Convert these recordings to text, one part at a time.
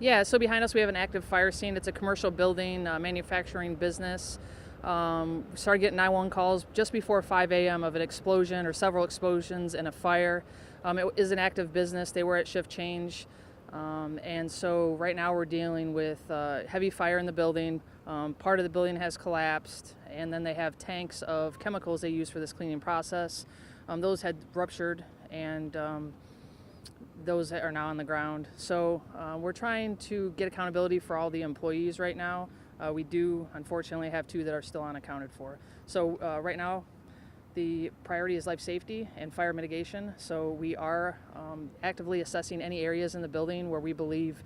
Yeah, so behind us we have an active fire scene. It's a commercial building, manufacturing business. We started getting 911 calls just before 5 a.m. of an explosion or several explosions and a fire. It is an active business. They were at shift change. And so right now we're dealing with heavy fire in the building. Part of the building has collapsed, and then they have tanks of chemicals they use for this cleaning process. Those had ruptured, and those are now on the ground. So we're trying to get accountability for all the employees right now. We do, unfortunately, have two that are still unaccounted for. So right now, the priority is life safety and fire mitigation. So we are actively assessing any areas in the building where we believe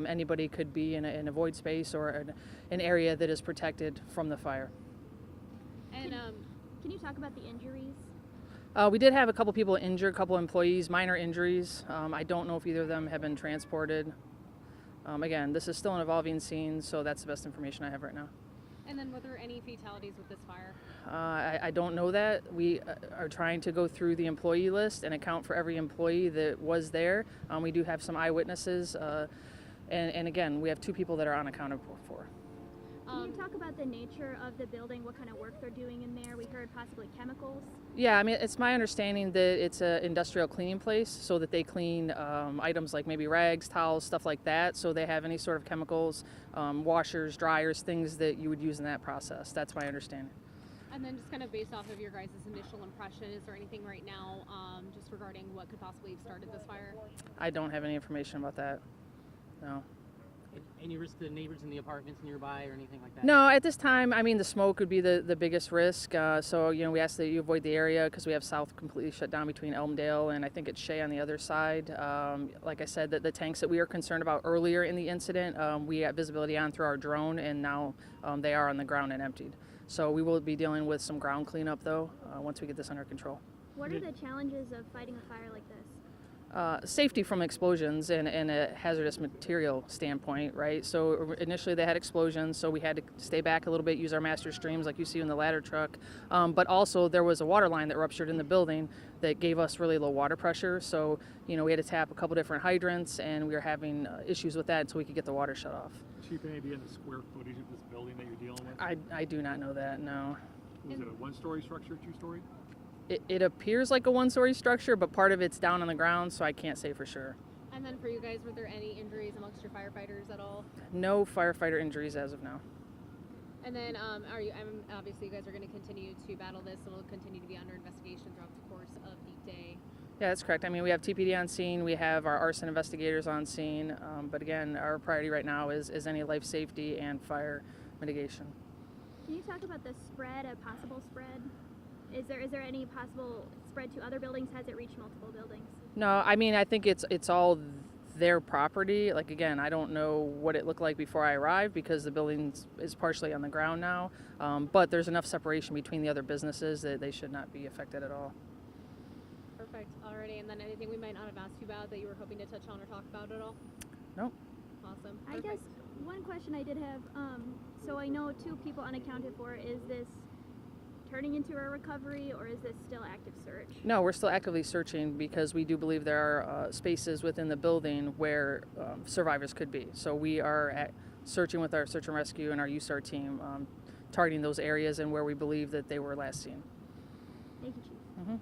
anybody could be in a void space or an area that is protected from the fire. And can you talk about the injuries? We did have a couple people injured, a couple employees, minor injuries. I don't know if either of them have been transported. Again, this is still an evolving scene, so that's the best information I have right now. And then were there any fatalities with this fire? I don't know that. We are trying to go through the employee list and account for every employee that was there. We do have some eyewitnesses, and again, we have two people that are unaccounted for. Can you talk about the nature of the building, what kind of work they're doing in there? We heard possibly chemicals. Yeah, I mean, it's my understanding that it's an industrial cleaning place, so that they clean items like maybe rags, towels, stuff like that. So they have any sort of chemicals, washers, dryers, things that you would use in that process. That's my understanding. And then just kind of based off of your guys' initial impression, is there anything right now just regarding what could possibly have started this fire? I don't have any information about that. No. Any risk to the neighbors in the apartments nearby or anything like that? No, at this time, I mean, the smoke would be the biggest risk. So, we ask that you avoid the area because we have South completely shut down between Elmdale and I think it's Shea on the other side. Like I said, the tanks that we were concerned about earlier in the incident, we got visibility on through our drone, and now they are on the ground and emptied. So we will be dealing with some ground cleanup, though, once we get this under control. What are the challenges of fighting a fire like this? Safety from explosions and a hazardous material standpoint, right? So initially they had explosions, so we had to stay back a little bit, use our master streams like you see in the ladder truck. But also there was a water line that ruptured in the building that gave us really low water pressure. So, we had to tap a couple different hydrants, and we were having issues with that until we could get the water shut off. Chief, any idea the square footage of this building that you're dealing with? I do not know that, no. Was it a one-story structure, two-story? It appears like a one-story structure, but part of it's down on the ground, so I can't say for sure. And then for you guys, were there any injuries amongst your firefighters at all? No firefighter injuries as of now. And then obviously you guys are going to continue to battle this, and it'll continue to be under investigation throughout the course of the day. Yeah, that's correct. I mean, we have TPD on scene, we have our arson investigators on scene, but again, our priority right now is any life safety and fire mitigation. Can you talk about the spread, a possible spread? Is there any possible spread to other buildings? Has it reached multiple buildings? No, I mean, I think it's all their property. Like, again, I don't know what it looked like before I arrived because the building is partially on the ground now, but there's enough separation between the other businesses that they should not be affected at all. Perfect. Alrighty. And then anything we might not have asked you about that you were hoping to touch on or talk about at all? Nope. Awesome. I guess one question I did have, so I know two people unaccounted for. Is this turning into a recovery, or is this still active search? No, we're still actively searching because we do believe there are spaces within the building where survivors could be. So we are searching with our search and rescue and our USAR team, targeting those areas and where we believe that they were last seen. Thank you, Chief. Mm-hmm.